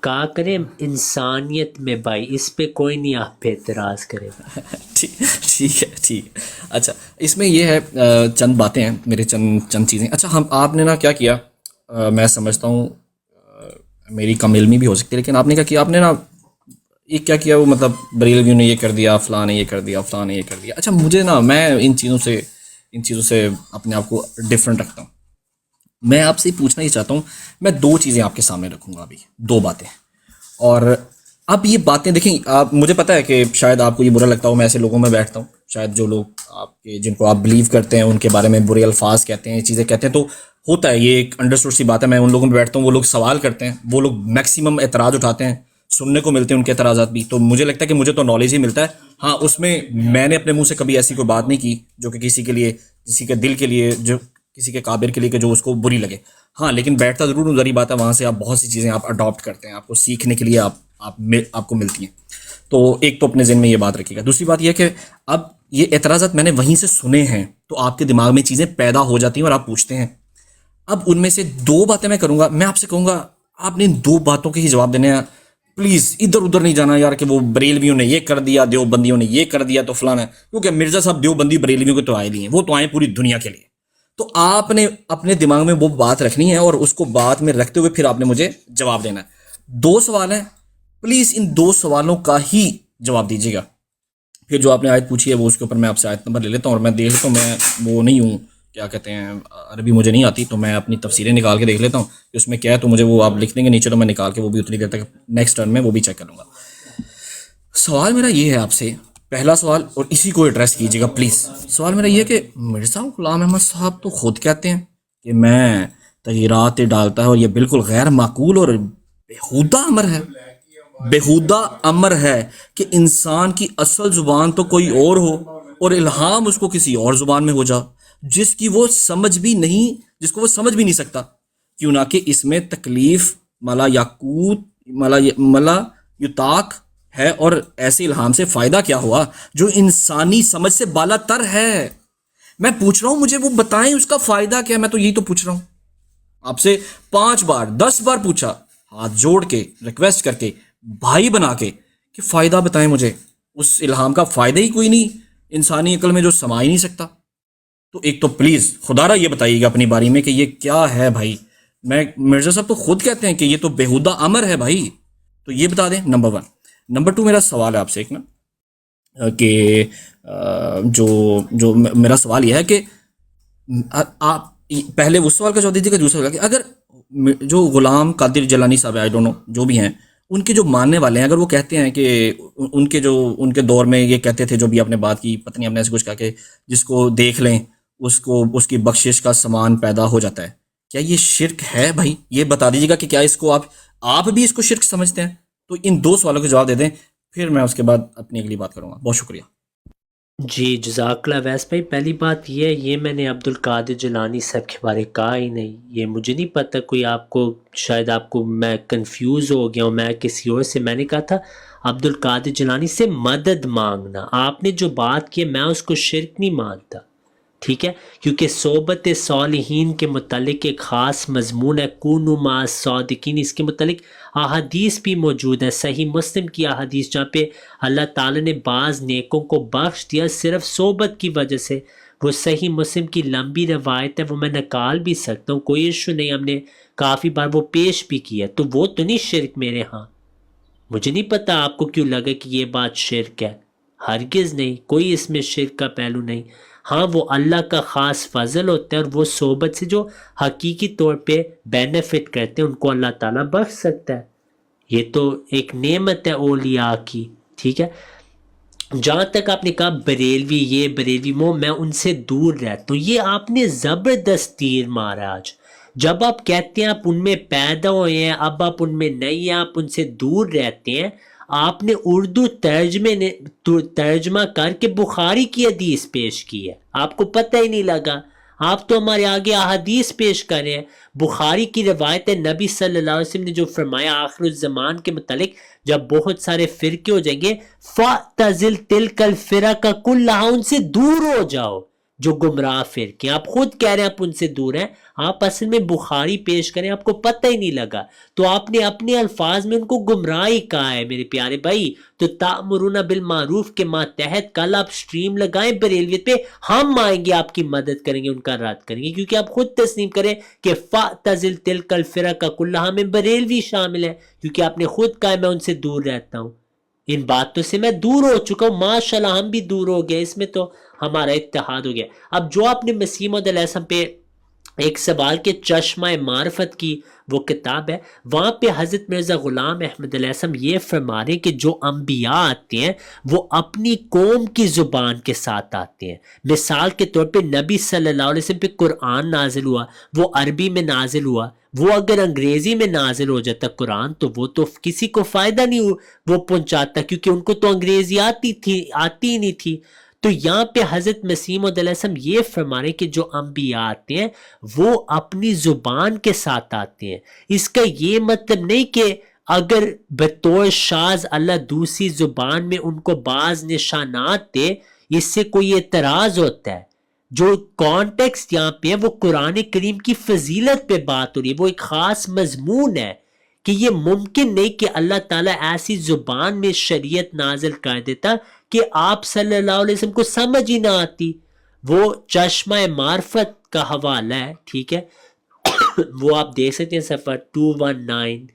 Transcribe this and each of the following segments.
کہا کریں انسانیت میں بھائی، اس پہ کوئی نہیں آپ پہ اعتراض کرے گا. ٹھیک ہے. اچھا اس میں یہ ہے چند باتیں ہیں میرے، چند چیزیں. اچھا آپ نے نا کیا کیا، میں سمجھتا ہوں میری کم علمی بھی ہو سکتی ہے، لیکن آپ نے کیا کیا، آپ نے نا یہ کیا کیا، وہ مطلب بریلویوں نے یہ کر دیا، فلاں نے یہ کر دیا، فلاں نے یہ کر دیا. اچھا مجھے نا، میں ان چیزوں سے اپنے آپ کو ڈفرینٹ رکھتا ہوں. میں آپ سے پوچھنا ہی چاہتا ہوں، میں دو چیزیں آپ کے سامنے رکھوں گا ابھی، دو باتیں. اور اب یہ باتیں دیکھیں، آپ، مجھے پتا ہے کہ شاید آپ کو یہ برا لگتا ہو، میں ایسے لوگوں میں بیٹھتا ہوں، شاید جو لوگ آپ کے، جن کو آپ بلیو کرتے ہیں، ان کے بارے میں برے الفاظ کہتے ہیں، چیزیں کہتے ہیں، تو ہوتا ہے یہ ایک انڈرسٹوڈ سی بات ہے. میں ان لوگوں میں بیٹھتا ہوں، وہ لوگ سوال کرتے ہیں، وہ لوگ میکسیمم اعتراض اٹھاتے ہیں، سننے کو ملتے ہیں ان کے اعتراضات بھی. تو مجھے لگتا ہے کہ مجھے تو نالج ہی ملتا ہے. ہاں اس میں نے اپنے منہ سے کبھی ایسی کوئی بات نہیں کی جو کہ کسی کے لیے، کسی کے دل کے لیے، جو کسی کے کابر کے لیے کہ جو اس کو بری لگے. ہاں لیکن بیٹھتا ضرور ہوں، ظاہری بات ہے، وہاں سے آپ بہت سی چیزیں آپ اڈاپٹ کرتے ہیں، آپ کو سیکھنے کے لیے آپ کو ملتی ہیں. تو ایک تو اپنے ذہن میں یہ بات رکھیے گا. دوسری بات یہ کہ اب یہ اعتراضات میں نے وہیں سے سنے ہیں، تو آپ کے دماغ میں چیزیں پیدا ہو جاتی ہیں اور آپ پوچھتے ہیں. اب ان میں سے دو باتیں میں کروں گا. میں آپ سے کہوں گا آپ نے ان دو باتوں کے ہی جواب دینے ہیں. پلیز ادھر ادھر نہیں جانا یار کہ وہ بریلویوں نے یہ کر دیا، دیوبندیوں نے یہ کر دیا تو فلانا ہے. کیونکہ مرزا صاحب دیوبندی بریلویوں کے تو آئے نہیں ہیں، وہ تو آئے پوری دنیا کے لیے. تو آپ نے اپنے دماغ میں وہ بات رکھنی ہے اور اس کو بات میں رکھتے ہوئے پھر آپ نے مجھے جواب دینا ہے. دو سوال ہیں، پلیز ان دو سوالوں کا ہی جواب دیجیے گا. پھر جو آپ نے آیت پوچھی ہے وہ اس کے اوپر میں آپ سے آیت نمبر لے لیتا ہوں، اور میں دیکھ لیتا ہوں، میں وہ نہیں ہوں، کیا کہتے ہیں، عربی مجھے نہیں آتی، تو میں اپنی تفسیریں نکال کے دیکھ لیتا ہوں کہ اس میں کیا ہے. تو مجھے وہ آپ لکھ دیں گے نیچے، تو میں نکال کے وہ بھی اتنی دیر تک نیکسٹ ٹرن میں وہ بھی چیک کر لوں گا. سوال میرا یہ ہے آپ سے، پہلا سوال، اور اسی کو ایڈریس کیجیے گا پلیز. سوال میرا یہ ہے کہ مرزا غلام احمد صاحب تو خود کہتے ہیں کہ میں تغیرات ڈالتا ہے اور یہ بالکل غیر معقول اور بیہودہ امر ہے. بیہودہ امر ہے کہ انسان کی اصل زبان تو کوئی اور ہو اور الہام اس کو کسی اور زبان میں ہو جا جس کو وہ سمجھ بھی نہیں سکتا. کیوں نہ کہ اس میں تکلیف ملا یاقوت ملا یتاق ہے، اور ایسے الہام سے فائدہ کیا ہوا جو انسانی سمجھ سے بالا تر ہے. میں پوچھ رہا ہوں، مجھے وہ بتائیں اس کا فائدہ کیا. میں تو یہی تو پوچھ رہا ہوں آپ سے، 5 بار 10 بار پوچھا، ہاتھ جوڑ کے ریکویسٹ کر کے، بھائی بنا کے، کہ فائدہ بتائیں مجھے. اس الہام کا فائدہ ہی کوئی نہیں انسانی عقل میں جو سما ہی نہیں سکتا. تو ایک تو پلیز خدا را یہ بتائیے گا اپنی باری میں کہ یہ کیا ہے بھائی. مرزا صاحب تو خود کہتے ہیں کہ یہ تو بیہودہ امر ہے بھائی، تو یہ بتا دیں. نمبر 1. نمبر 2 میرا سوال ہے آپ سے ایک نا، کہ جو میرا سوال یہ ہے کہ آپ پہلے اس سوال کا جواب دیجیے گا. دوسرا سوال کہ اگر جو غلام قادر جیلانی صاحب، آئی ڈونٹ نو جو بھی ہیں، ان کے جو ماننے والے ہیں، اگر وہ کہتے ہیں کہ ان کے دور میں یہ کہتے تھے، جو بھی آپ نے بات کی، پتہ نہیں آپ نے ایسے کچھ کہا کہ جس کو دیکھ لیں اس کی بخشش کا سامان پیدا ہو جاتا ہے، کیا یہ شرک ہے بھائی؟ یہ بتا دیجیے گا کہ کیا اس کو آپ بھی اس کو شرک سمجھتے ہیں. تو ان دو سوالوں کے جواب دے دیں، پھر میں اس کے بعد اپنی اگلی بات کروں گا. بہت شکریہ. جی جزاک اللہ. ویس بھائی پہلی بات یہ میں نے عبد القادر جیلانی صاحب کے بارے کہا ہی نہیں. یہ مجھے نہیں پتہ، کوئی آپ کو شاید میں کنفیوز ہو گیا ہوں، میں کسی اور سے، میں نے کہا تھا عبد القادر جیلانی سے مدد مانگنا. آپ نے جو بات کی میں اس کو شرک نہیں مانتا، ٹھیک ہے، کیونکہ صحبت صالحین کے متعلق ایک خاص مضمون ہے، کونوا مع الصادقین. اس کے متعلق احادیث بھی موجود ہے، صحیح مسلم کی احادیث، جہاں پہ اللہ تعالیٰ نے بعض نیکوں کو بخش دیا صرف صحبت کی وجہ سے. وہ صحیح مسلم کی لمبی روایت ہے، وہ میں نکال بھی سکتا ہوں، کوئی ایشو نہیں، ہم نے کافی بار وہ پیش بھی کیا. تو وہ تو نہیں شرک میرے ہاں. مجھے نہیں پتا آپ کو کیوں لگا کہ یہ بات شرک ہے. ہرگز نہیں، کوئی اس میں شرک کا پہلو نہیں. ہاں وہ اللہ کا خاص فضل ہوتا ہے، اور وہ صحبت سے جو حقیقی طور پہ بینیفٹ کرتے ہیں ان کو اللہ تعالیٰ بخش سکتا ہے. یہ تو ایک نعمت ہے اولیاء کی، ٹھیک ہے. جہاں تک آپ نے کہا بریلوی میں ان سے دور رہتا ہوں، یہ آپ نے زبردست تیر مارا آج. جب آپ کہتے ہیں آپ ان میں پیدا ہوئے ہیں، اب آپ ان میں نہیں ہیں، آپ ان سے دور رہتے ہیں، آپ نے اردو ترجمہ کر کے بخاری کی حدیث پیش کی ہے، آپ کو پتہ ہی نہیں لگا. آپ تو ہمارے آگے احادیث پیش کر رہے ہیں. بخاری کی روایت ہے، نبی صلی اللہ علیہ وسلم نے جو فرمایا آخر الزمان کے متعلق، جب بہت سارے فرقے ہو جائیں گے، فَاعْتَزِلْ تِلْكَ الْفِرَقَ كُلَّهَا، ان سے دور ہو جاؤ. جو گمراہ فرقے ہیں. آپ خود کہہ رہے ہیں آپ ان سے دور ہیں, آپ اصل میں بخاری پیش کریں آپ کو پتہ ہی نہیں لگا, تو آپ نے اپنے الفاظ میں ان کو گمراہ ہی کہا ہے میرے پیارے بھائی. تو تأمرون بالمعروف کے ماتحت کل آپ سٹریم لگائیں بریلویت پہ, ہم آئیں گے آپ کی مدد کریں گے, ان کا رد کریں گے, کیونکہ آپ خود تسلیم کریں کہ فاعتزل تلک الفرق کلھا میں بریلوی شامل ہے, کیونکہ آپ نے خود کہا میں ان سے دور رہتا ہوں. ان باتوں سے میں دور ہو چکا ہوں, ماشاءاللہ ہم بھی دور ہو گئے, اس میں تو ہمارا اتحاد ہو گیا. اب جو آپ نے مسیح موعود علیہ السلام پہ ایک سوال کے چشمہ معرفت کی وہ کتاب ہے, وہاں پہ حضرت مرزا غلام احمد علیہ السلام یہ فرما رہے ہیں کہ جو انبیاء آتے ہیں وہ اپنی قوم کی زبان کے ساتھ آتے ہیں. مثال کے طور پہ نبی صلی اللہ علیہ وسلم پہ قرآن نازل ہوا, وہ عربی میں نازل ہوا. وہ اگر انگریزی میں نازل ہو جاتا قرآن تو وہ تو کسی کو فائدہ نہیں وہ پہنچاتا, کیونکہ ان کو تو انگریزی آتی ہی نہیں تھی. تو یہاں پہ حضرت مسیح موعود علیہ السلام یہ فرما رہے ہیں کہ جو انبیاء آتے ہیں وہ اپنی زبان کے ساتھ آتے ہیں. اس کا یہ مطلب نہیں کہ اگر بطور شاذ اللہ دوسری زبان میں ان کو بعض نشانات دے اس سے کوئی اعتراض ہوتا ہے. جو کانٹیکسٹ یہاں پہ ہے وہ قرآن کریم کی فضیلت پہ بات ہو رہی ہے, وہ ایک خاص مضمون ہے کہ یہ ممکن نہیں کہ اللہ تعالیٰ ایسی زبان میں شریعت نازل کر دیتا کہ آپ صلی اللہ علیہ وسلم کو سمجھ ہی نہ آتی. وہ چشمہ معرفت کا حوالہ ہے, ٹھیک ہے, وہ آپ دیکھ سکتے ہیں صفحہ 219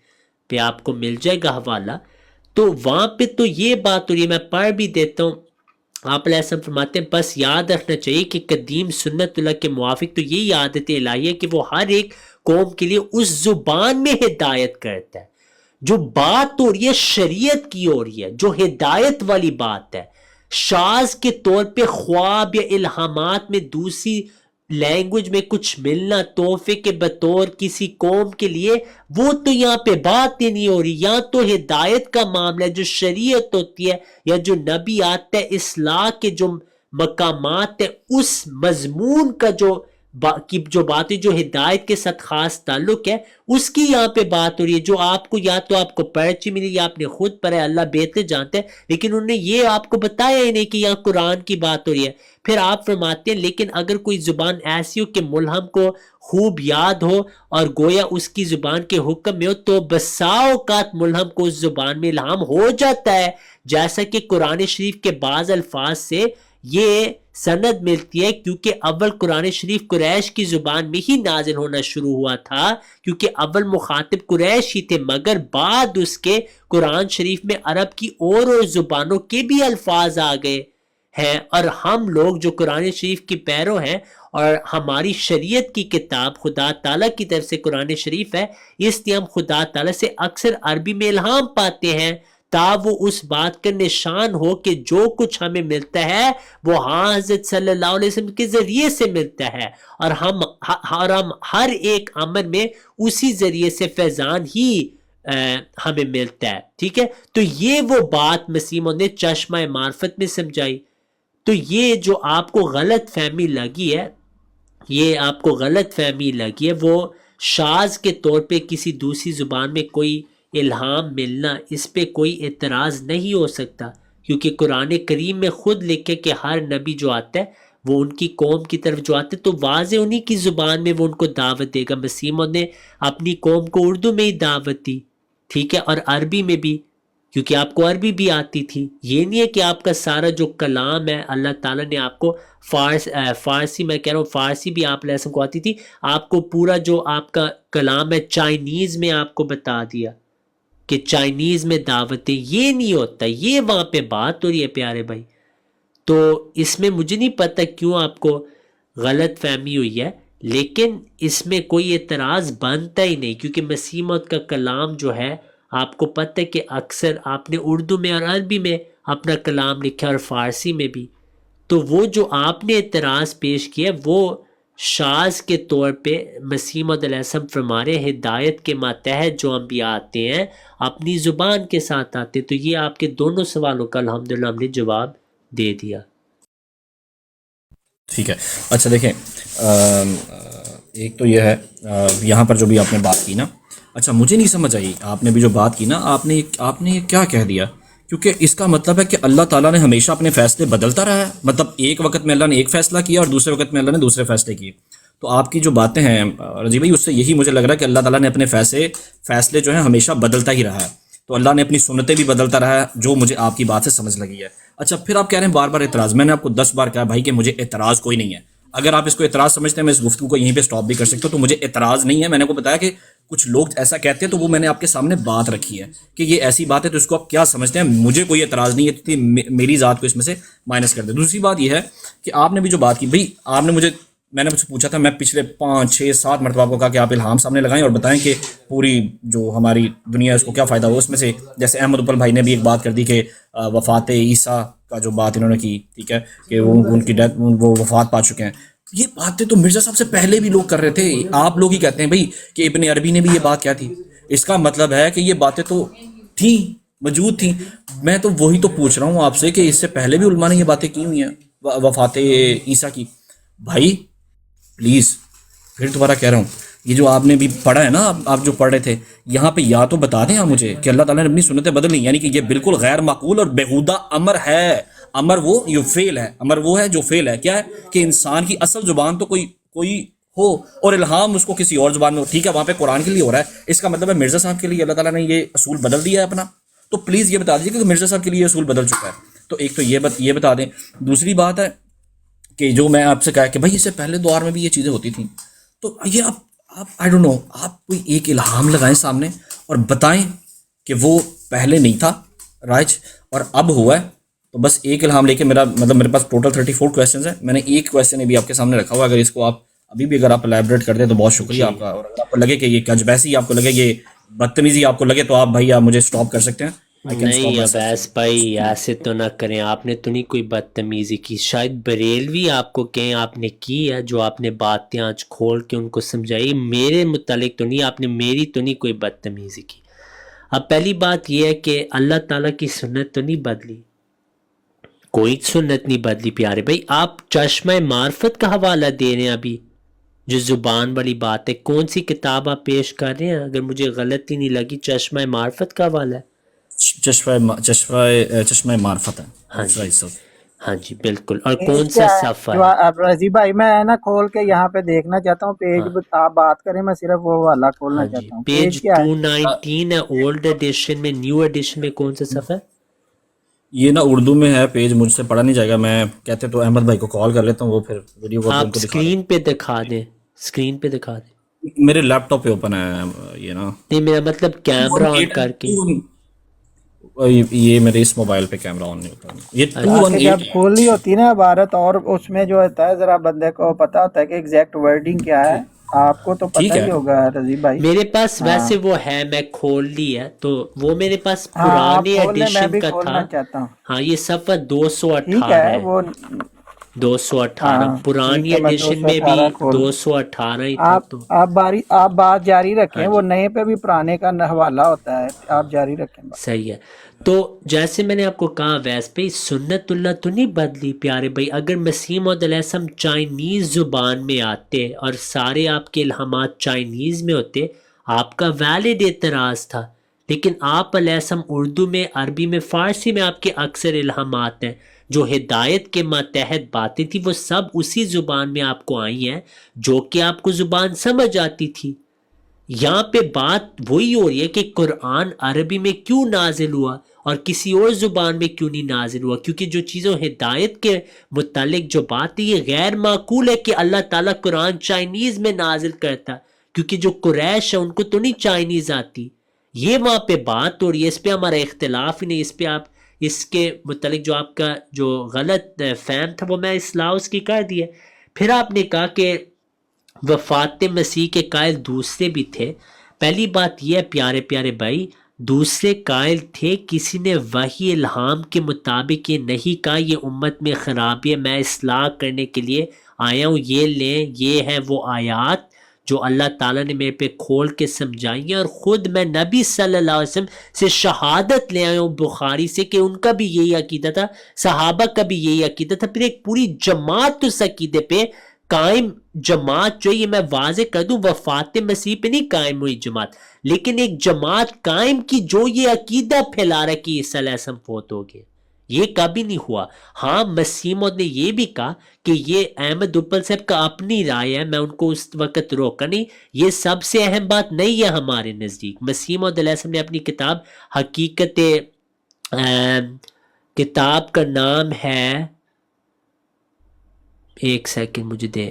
پہ آپ کو مل جائے گا حوالہ. تو وہاں پہ تو یہ بات ہو رہی ہے, میں پڑھ بھی دیتا ہوں. آپ علیہ السلام فرماتے ہیں بس یاد رکھنا چاہیے کہ قدیم سنت اللہ کے موافق تو یہی عادت الہی ہے کہ وہ ہر ایک قوم کے لیے اس زبان میں ہدایت کرتا ہے. جو بات ہو رہی ہے شریعت کی ہو رہی ہے, جو ہدایت والی بات ہے. شاذ کے طور پہ خواب یا الہامات میں دوسری لینگویج میں کچھ ملنا تحفے کے بطور کسی قوم کے لیے, وہ تو یہاں پہ بات ہی نہیں ہو رہی. یہاں تو ہدایت کا معاملہ ہے, جو شریعت ہوتی ہے یا جو نبی آتا ہے, اصلاح کے جو مقامات ہے اس مضمون کا جو باتیں جو ہدایت کے ساتھ خاص تعلق ہے اس کی یہاں پہ بات ہو رہی ہے. جو آپ کو یا تو آپ کو پرچی ملی یا آپ نے خود پڑھا, اللہ بہتر جانتے ہیں, لیکن انہوں نے یہ آپ کو بتایا ہی نہیں کہ یہاں قرآن کی بات ہو رہی ہے. پھر آپ فرماتے ہیں لیکن اگر کوئی زبان ایسی ہو کہ ملہم کو خوب یاد ہو اور گویا اس کی زبان کے حکم میں ہو تو بسا اوقات ملہم کو اس زبان میں الہام ہو جاتا ہے, جیسا کہ قرآن شریف کے بعض الفاظ سے یہ سند ملتی ہے, کیونکہ اول قرآن شریف قریش کی زبان میں ہی نازل ہونا شروع ہوا تھا, کیونکہ اول مخاطب قریش ہی تھے, مگر بعد اس کے قرآن شریف میں عرب کی اور زبانوں کے بھی الفاظ آ گئے ہیں. اور ہم لوگ جو قرآن شریف کی پیرو ہیں اور ہماری شریعت کی کتاب خدا تعالیٰ کی طرف سے قرآن شریف ہے, اس لیے ہم خدا تعالیٰ سے اکثر عربی میں الہام پاتے ہیں تا وہ اس بات کا نشان ہو کہ جو کچھ ہمیں ملتا ہے وہ حضرت صلی اللہ علیہ وسلم کے ذریعے سے ملتا ہے, اور ہم ہر ایک عمل میں اسی ذریعے سے فیضان ہی ہمیں ملتا ہے. ٹھیک ہے, تو یہ وہ بات مسیح موعود نے چشمہ معرفت میں سمجھائی. تو یہ جو آپ کو غلط فہمی لگی ہے وہ شاذ کے طور پہ کسی دوسری زبان میں کوئی الہام ملنا, اس پہ کوئی اعتراض نہیں ہو سکتا, کیونکہ قرآن کریم میں خود لکھے کہ ہر نبی جو آتا ہے وہ ان کی قوم کی طرف جو آتے تو واضح انہی کی زبان میں وہ ان کو دعوت دے گا. مسیح موعود نے اپنی قوم کو اردو میں ہی دعوت دی, ٹھیک ہے, اور عربی میں بھی, کیونکہ آپ کو عربی بھی آتی تھی. یہ نہیں ہے کہ آپ کا سارا جو کلام ہے اللہ تعالیٰ نے آپ کو فارسی میں کہہ رہا ہوں, فارسی بھی آپ لیسن کو آتی تھی, آپ کو پورا جو آپ کا کلام ہے چائنیز میں آپ کو بتا دیا کہ چائنیز میں دعوتیں. یہ نہیں ہوتا, یہ وہاں پہ بات ہو رہی ہے پیارے بھائی. تو اس میں مجھے نہیں پتہ کیوں آپ کو غلط فہمی ہوئی ہے, لیکن اس میں کوئی اعتراض بنتا ہی نہیں, کیونکہ مسیح موعود کا کلام جو ہے آپ کو پتہ ہے کہ اکثر آپ نے اردو میں اور عربی میں اپنا کلام لکھا اور فارسی میں بھی. تو وہ جو آپ نے اعتراض پیش کیا وہ شاذ کے طور پہ مسیح موعود علیہ السلام فرما رہے ہدایت کے ماتحت جو انبیاء آتے ہیں اپنی زبان کے ساتھ آتے ہیں. تو یہ آپ کے دونوں سوالوں کا الحمدللہ ہم نے جواب دے دیا. ٹھیک ہے. اچھا دیکھیں, ایک تو یہ ہے یہاں پر جو بھی آپ نے بات کی نا, اچھا مجھے نہیں سمجھ آئی, آپ نے بھی جو بات کی نا, آپ نے کیا کہہ دیا کیونکہ اس کا مطلب ہے کہ اللہ تعالیٰ نے ہمیشہ اپنے فیصلے بدلتا رہا ہے. مطلب ایک وقت میں اللہ نے ایک فیصلہ کیا اور دوسرے وقت میں اللہ نے دوسرے فیصلے کیے. تو آپ کی جو باتیں ہیں رضی بھائی، اس سے یہی مجھے لگ رہا ہے کہ اللہ تعالیٰ نے اپنے فیصلے جو ہیں ہمیشہ بدلتا ہی رہا ہے. تو اللہ نے اپنی سنتیں بھی بدلتا رہا ہے، جو مجھے آپ کی بات سے سمجھ لگی ہے. اچھا، پھر آپ کہہ رہے ہیں بار بار اعتراض. میں نے آپ کو 10 بار کہا بھائی کہ مجھے اعتراض کوئی نہیں ہے. اگر آپ اس کو اعتراض سمجھتے ہیں میں اس گفتگو کو یہیں پہ سٹاپ بھی کر سکتا ہوں. تو مجھے اعتراض نہیں ہے. میں نے کو بتایا کہ کچھ لوگ ایسا کہتے ہیں تو وہ میں نے آپ کے سامنے بات رکھی ہے کہ یہ ایسی بات ہے تو اس کو آپ کیا سمجھتے ہیں. مجھے کوئی اعتراض نہیں ہے، میری ذات کو اس میں سے مائنس کر دیں. دوسری بات یہ ہے کہ آپ نے بھی جو بات کی بھائی، آپ نے میں نے مجھ سے پوچھا تھا، میں پچھلے 5 6 7 مرتبہ آپ کو کہا کہ آپ الہام سامنے لگائیں اور بتائیں کہ پوری جو ہماری دنیا ہے اس کو کیا فائدہ ہو. اس میں سے جیسے احمد اپل بھائی نے بھی ایک بات کر دی کہ وفات عیسیٰ کا جو بات انہوں نے کی، ٹھیک ہے، کہ وہ ان کی ڈیتھ، وہ وفات پا چکے ہیں. یہ باتیں تو مرزا صاحب سے پہلے بھی لوگ کر رہے تھے. آپ لوگ ہی کہتے ہیں بھائی کہ ابن عربی نے بھی یہ بات کیا تھی. اس کا مطلب ہے کہ یہ باتیں تو تھیں، موجود تھیں. میں تو وہی تو پوچھ رہا ہوں آپ سے کہ اس سے پہلے بھی علماء نے یہ باتیں کی ہوئی ہیں وفات عیسیٰ کی. بھائی پلیز، پھر دوبارہ کہہ رہا ہوں، یہ جو آپ نے بھی پڑھا ہے نا، آپ جو پڑھ رہے تھے یہاں پہ، یا تو بتا دیں آپ مجھے کہ اللہ تعالیٰ نے اپنی سنتیں بدل لی، یعنی کہ یہ بالکل غیر معقول اور بیہودہ امر ہے. امر وہ جو فعل ہے، امر وہ ہے جو فعل ہے. کیا ہے کہ انسان کی اصل زبان تو کوئی ہو اور الہام اس کو کسی اور زبان میں ہو. ٹھیک ہے، وہاں پہ قرآن کے لیے ہو رہا ہے، اس کا مطلب ہے مرزا صاحب کے لیے اللہ تعالیٰ نے یہ اصول بدل دیا ہے اپنا. تو پلیز یہ بتا دیجیے کہ مرزا صاحب کے لیے یہ اصول بدل چکا ہے. تو ایک تو یہ بتا دیں. دوسری بات ہے کہ جو میں آپ سے کہا کہ بھائی اس سے پہلے دور میں بھی یہ چیزیں ہوتی تھیں. تو یہ آپ آئی ڈونٹ نو، آپ کوئی ایک الہام لگائیں سامنے اور بتائیں کہ وہ پہلے نہیں تھا رائج اور اب ہوا ہے. تو بس ایک الہام لے کے میرے پاس ٹوٹل 34 کویسچنز ہیں. میں نے ایک کویسچن بھی آپ کے سامنے رکھا ہوا. اگر اس کو آپ ابھی بھی اگر آپ الیبریٹ کر دیں تو بہت شکریہ آپ کا. اور اگر آپ کو لگے کہ یہ کجبیسی آپ کو لگے، یہ بدتمیزی آپ کو لگے، تو آپ بھائی آپ مجھے سٹاپ کر سکتے ہیں. نہیں عبیس بھائی، ایسے تو نہ کریں. آپ نے تو نہیں کوئی بدتمیزی کی. شاید بریلوی آپ کو کہیں آپ نے کی ہے جو آپ نے باتیں آج کھول کے ان کو سمجھائی. میرے متعلق تو نہیں، آپ نے میری تو نہیں کوئی بدتمیزی کی. اب پہلی بات یہ ہے کہ اللہ تعالیٰ کی سنت تو نہیں بدلی، کوئی سنت نہیں بدلی پیارے بھائی. آپ چشمہ معرفت کا حوالہ دے رہے ہیں ابھی، جو زبان والی بات ہے. کون سی کتاب آپ پیش کر رہے ہیں؟ اگر مجھے غلطی نہیں لگی چشمہ معرفت کا حوالہ ہے. چشمہ معرفت ہے. ہاں جی، ہاں جی بالکل. اور پیج کون سا کیا ہے صفحہ جو ہے؟ رضی بھائی میں نا کھول کے یہاں پہ دیکھنا چاہتا ہوں پیج. ہاں آپ بات کریں، میں صرف وہ والا ہاں کھولنا جی، چاہتا ہوں. پیج پیج کیا ہے؟ 219 ہے اولڈ ایڈیشن میں. نیو ایڈیشن میں کون سا صفحہ ہے؟ یہ نا اردو میں ہے پیج، مجھ سے پڑھا نہیں جائے گا. میں کہتے تو احمد بھائی کو کال کر لیتا ہوں، وہ پھر ویڈیو کال پہ ان آپ کو دکھا اسکرین پہ دکھا دیں، اسکرین پہ دکھا دیں. دیں. میرے لیپ ٹاپ پہ اوپن ہے یہ نا. نہیں، میرا مطلب کیمرہ آن کر کے. یہ میرے اس موبائل پہ کیمرہ آن نہیں ہوتا. یہ تاکہ 218 جب کھولی ہوتی نا عبارت اور اس میں جو ہوتا ہے ذرا بندے کو پتا ہوتا ہے کہ ایگزیکٹ ورڈنگ کیا ہے. آپ کو تو ٹھیک پتہ ہے. ہی ہوگا رضی بھائی. میرے پاس ہاں ویسے وہ ہے، میں کھول لی ہے تو وہ میرے پاس ہاں، آپ پرانے کھول لیں، میں ایڈیشن بھی کا تھا. کھولنا چاہتا ہوں. ہاں، یہ صفحہ ٹھیک 218 ہے ہے. وہ. 218 ہاں پرانی ٹھیک ہے، میں ایڈیشن میں بھی 218 کھول. 218 ہی تھا. تو آپ بات جاری رکھیں. ہاں وہ جی، نئے پہ بھی پرانے کا حوالہ ہوتا ہے. آپ جاری رکھیں بات. صحیح ہے. تو جیسے میں نے آپ کو کہا ویس بھائی، سنت اللہ تو نہیں بدلی پیارے بھائی. اگر مسیح موعود علیہ السلام چائنیز زبان میں آتے اور سارے آپ کے الہامات چائنیز میں ہوتے، آپ کا ویلڈ اعتراض تھا. لیکن آپ علیہ السلام اردو میں، عربی میں، فارسی میں آپ کے اکثر الہامات ہیں. جو ہدایت کے ماتحت باتیں تھیں وہ سب اسی زبان میں آپ کو آئی ہیں جو کہ آپ کو زبان سمجھ آتی تھی. یہاں پہ بات وہی ہو رہی ہے کہ قرآن عربی میں کیوں نازل ہوا اور کسی اور زبان میں کیوں نہیں نازل ہوا. کیونکہ جو چیزوں ہدایت کے متعلق جو بات ہے یہ غیر معقول ہے کہ اللہ تعالیٰ قرآن چائنیز میں نازل کرتا، کیونکہ جو قریش ہے ان کو تو نہیں چائنیز آتی. یہ وہاں پہ بات ہو رہی ہے. اس پہ ہمارا اختلاف ہی نہیں. اس پہ آپ اس کے متعلق جو آپ کا جو غلط فہم تھا وہ میں اصلاح اس کی کر دی ہے. پھر آپ نے کہا کہ وفات مسیح کے قائل دوسرے بھی تھے. پہلی بات یہ ہے پیارے پیارے بھائی، دوسرے قائل تھے. کسی نے وحی الہام کے مطابق یہ نہیں کہا یہ امت میں خرابی ہے، میں اصلاح کرنے کے لیے آیا ہوں، یہ لیں، یہ ہے وہ آیات جو اللہ تعالیٰ نے میرے پہ کھول کے سمجھائی ہیں. اور خود میں نبی صلی اللہ علیہ وسلم سے شہادت لے آیا ہوں بخاری سے کہ ان کا بھی یہی عقیدہ تھا، صحابہ کا بھی یہی عقیدہ تھا. پھر ایک پوری جماعت اس عقیدے پہ قائم جماعت جو یہ میں واضح کر دوں وفات مسیح پہ نہیں قائم ہوئی جماعت، لیکن ایک جماعت قائم کی جو یہ عقیدہ پھیلا رہا ہے کہ عیسیٰ علیہ السلام فوت ہو گئے، یہ کبھی نہیں ہوا۔ ہاں مسیح موعود نے یہ بھی کہا کہ یہ احمد اپل صاحب کا اپنی رائے ہے، میں ان کو اس وقت روکا نہیں، یہ سب سے اہم بات نہیں ہے ہمارے نزدیک۔ مسیح موعود علیہ السلام نے اپنی کتاب حقیقت کتاب کا نام ہے، ایک سیکنڈ مجھے دے،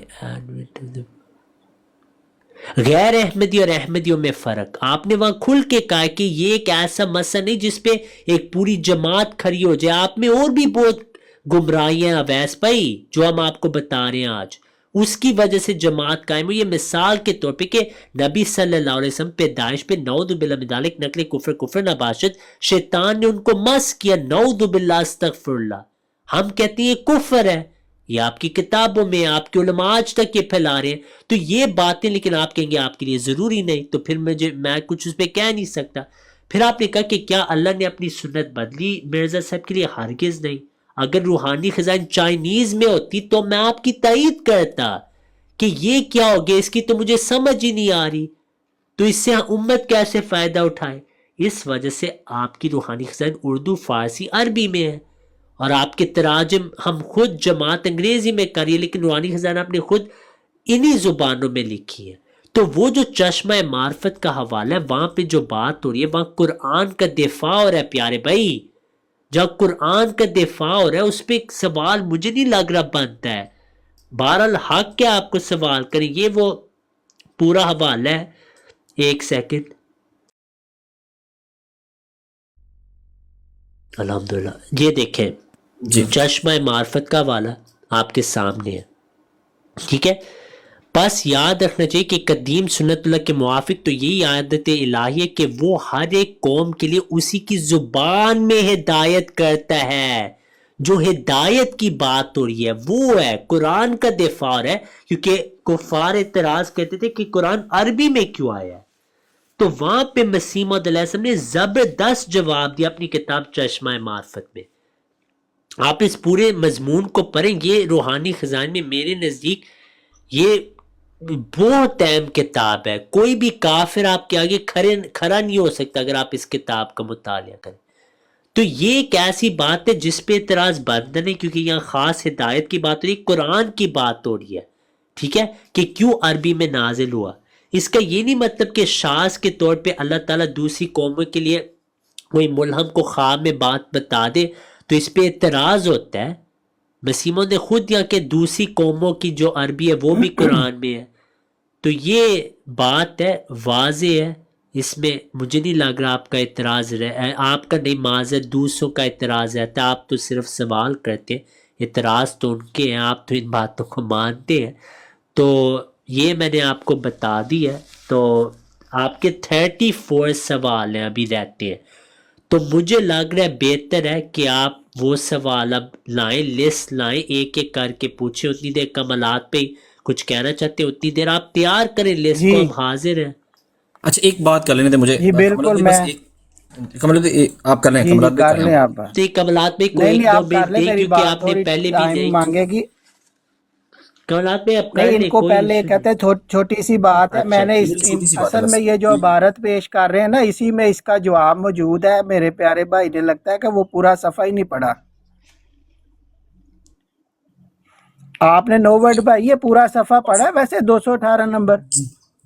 غیر احمدی اور احمدیوں میں فرق، آپ نے وہاں کھل کے کہا کہ یہ ایک ایسا مسئلہ نہیں جس پہ ایک پوری جماعت کھڑی ہو جائے۔ آپ میں اور بھی بہت گمراہیاں اویس بھائی جو ہم آپ کو بتا رہے ہیں آج، اس کی وجہ سے جماعت قائم ہوئی ہے۔ مثال کے طور پہ کہ نبی صلی اللہ علیہ وسلم پیدائش پہ نعوذ باللہ من ذالک نقل کفر نباشت، شیطان نے ان کو مس کیا، نعوذ باللہ استغفر اللہ، ہم کہتے ہیں یہ کفر ہے، یہ آپ کی کتابوں میں آپ کے علماء آج تک یہ پھیلا رہے ہیں، تو یہ باتیں لیکن آپ کہیں گے آپ کے لیے ضروری نہیں، تو پھر میں کچھ اس پہ کہہ نہیں سکتا۔ پھر آپ نے کہا کہ کیا اللہ نے اپنی سنت بدلی؟ مرزا صاحب کے لیے ہرگز نہیں۔ اگر روحانی خزائن چائنیز میں ہوتی تو میں آپ کی تائید کرتا کہ یہ کیا ہو گیا، اس کی تو مجھے سمجھ ہی نہیں آ رہی، تو اس سے امت کیسے فائدہ اٹھائے؟ اس وجہ سے آپ کی روحانی خزائن اردو، فارسی، عربی میں ہے، اور آپ کے تراجم ہم خود جماعت انگریزی میں کریے، لیکن روحانی خزانہ آپ نے خود انہی زبانوں میں لکھی ہے۔ تو وہ جو چشمہ معرفت کا حوالہ ہے، وہاں پہ جو بات ہو رہی ہے وہاں قرآن کا دفاع ہو رہا ہے پیارے بھائی، جب قرآن کا دفاع ہو رہا ہے اس پہ ایک سوال مجھے نہیں لگ رہا بنتا ہے۔ بہرحال حق کیا آپ کو سوال کریں، یہ وہ پورا حوالہ ہے، ایک سیکنڈ، الحمدللہ یہ دیکھیں جی چشمہ معرفت کا حوالہ آپ کے سامنے ہے، ٹھیک ہے۔ بس یاد رکھنا چاہیے کہ قدیم سنت اللہ کے موافق تو یہی عادت الہی ہے کہ وہ ہر ایک قوم کے لیے اسی کی زبان میں ہدایت کرتا ہے۔ جو ہدایت کی بات ہو رہی ہے وہ ہے قرآن کا دفاع ہے، کیونکہ کفار اعتراض کہتے تھے کہ قرآن عربی میں کیوں آیا ہے، تو وہاں پہ مسیح موعود علیہ السلام نے زبردست جواب دیا اپنی کتاب چشمہ معرفت میں۔ آپ اس پورے مضمون کو پڑھیں، یہ روحانی خزائن میں میرے نزدیک یہ بہت اہم کتاب ہے، کوئی بھی کافر آپ کے آگے کھڑا نہیں ہو سکتا اگر آپ اس کتاب کا مطالعہ کریں۔ تو یہ ایک ایسی بات ہے جس پہ اعتراض بنتا نہیں، کیونکہ یہاں خاص ہدایت کی بات ہو رہی ہے، قرآن کی بات ہو رہی ہے، ٹھیک ہے، کہ کیوں عربی میں نازل ہوا۔ اس کا یہ نہیں مطلب کہ شاذ کے طور پہ اللہ تعالیٰ دوسری قوموں کے لیے کوئی ملہم کو خواب میں بات بتا دے تو اس پہ اعتراض ہوتا ہے۔ مسیح موعود نے خود یہاں کہ دوسری قوموں کی جو عربی ہے وہ بھی قرآن میں ہے، تو یہ بات ہے، واضح ہے، اس میں مجھے نہیں لگ رہا آپ کا اعتراض آپ کا نہیں، معذرت دوسروں کا اعتراض رہتا ہے، آپ تو صرف سوال کرتے ہیں، اعتراض تو ان کے ہیں، آپ تو ان باتوں کو مانتے ہیں۔ تو یہ میں نے آپ کو بتا دی ہے، تو آپ کے 34 سوال ہیں ابھی رہتے ہیں، تو مجھے لگ رہا ہے بہتر ہے کہ آپ وہ سوال اب لائیں، لسٹ لائیں، ایک ایک کر کے پوچھیں۔ اتنی دیر کمالات پہ کچھ کہنا چاہتے ہیں اتنی دیر آپ تیار کریں لسٹ جی کو، ہم حاضر ہیں۔ اچھا ایک بات کر لینے دیں مجھے جی کمالات بالکل، بھائی، میں بس ایک کمالات بھائی، آپ کر لیں، جی کمالات بھائی کر کریں لیں آپ۔ تو یہ کمالات میں کو نہیں ایک نہیں دو آپ کر منٹ لیں، دیں میری کیونکہ بات آپ نے تھوڑی پہلے بھی ٹائم مانگے گی۔ کمالات میں آپ کر نہیں، ان لیں، کو کوئی پہلے ایشو نہیں۔ کہتے ہیں چھوٹی سی بات ہے، اچھا میں نے ٹھیک، میری چھوٹی سی بات ہے اصل بس۔ میں یہ جو عبارت پیش کر رہے ہیں نا، اسی میں اس کا جواب موجود ہے۔ میرے پیارے بھائی نے لگتا ہے کہ وہ پورا صفحہ ہی نہیں پڑھا۔ آپ نے نو ورڈ بھائی یہ پورا صفحہ پڑھا ہے ویسے 218 نمبر؟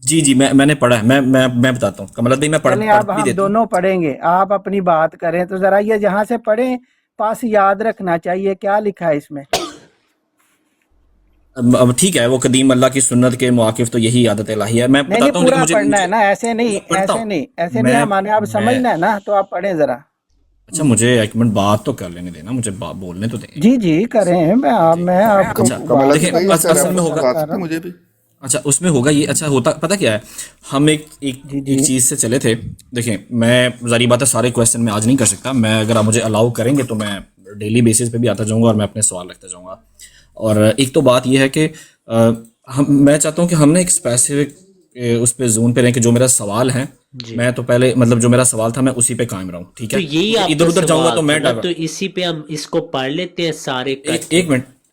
جی جی میں نے پڑھا ہے، میں بتاتا ہوں کمالات بھائی، میں چلیں پڑھ اب بھی ہم دیتا ہوں۔ دونوں پڑھیں گے، آپ اپنی بات کریں تو ذرا یہ جہاں سے پڑھیں پاس یاد رکھنا چاہیے کیا لکھا ہے اس میں۔ اب ٹھیک ہے، وہ قدیم اللہ کی سنت کے مواقف تو یہی عادت الہی ہے، میں نہیں بتاتا ہوں، لیکن پورا مجھے پڑھنا ہے مجھے نا، ایسے نہیں میں پڑھتا ایسے ہوں، نہیں ایسے نہیں، میں ہمارے آپ میں سمجھنا ہے نا، تو آپ پڑھیں ذرا۔ اچھا مجھے ایک منٹ بات تو کر لینے دینا، مجھے بولنے تو دیں۔ جی جی کریں، میں آپ کو اچھا بات دیکھیں، کرنے کی اصل میں کوشش ہوگا، کر رہا ہوں۔ مجھے بھی اچھا اس میں ہوگا یہ، اچھا ہوتا پتہ کیا ہے، ہم جی جی ایک چیز سے چلے تھے۔ دیکھیں میں ظاہری بات ہے سارے کویسچن میں آج نہیں کر سکتا، میں اگر آپ مجھے الاؤ کریں گے تو میں ڈیلی بیسس پہ بھی آتا جاؤں گا اور میں اپنے سوال رکھتا جاؤں گا۔ اور ایک تو بات یہ ہے کہ میں چاہتا ہوں کہ ہم نے ایک اسپیسیفک اس پہ زون پہ رہیں کہ جو میرا سوال ہے میں تو پہلے مطلب جو میرا سوال تھا میں اسی پہ قائم رہوں، ٹھیک تو ہے؟ یہی آپ ادھر کا ادھر جاؤں گا سوال تو میں تھا نا، تو اسی پہ ہم اس کو پڑھ لیتے ہیں سارے کٹ کے۔ ایک منٹ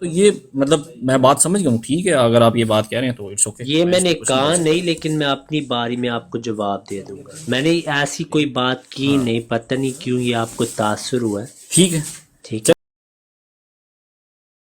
تو یہ مطلب میں بات سمجھ گیا ہوں، ٹھیک ہے اگر آپ یہ بات کہہ رہے ہیں تو اٹس اوکے. یہ میں نے کہا نہیں، لیکن میں اپنی باری میں آپ کو جواب دے دوں گا. میں نے ایسی کوئی بات کی نہیں، پتہ نہیں کیوں یہ آپ کو تاثر ہوا ہے. ٹھیک ہے. ٹھیک ہے.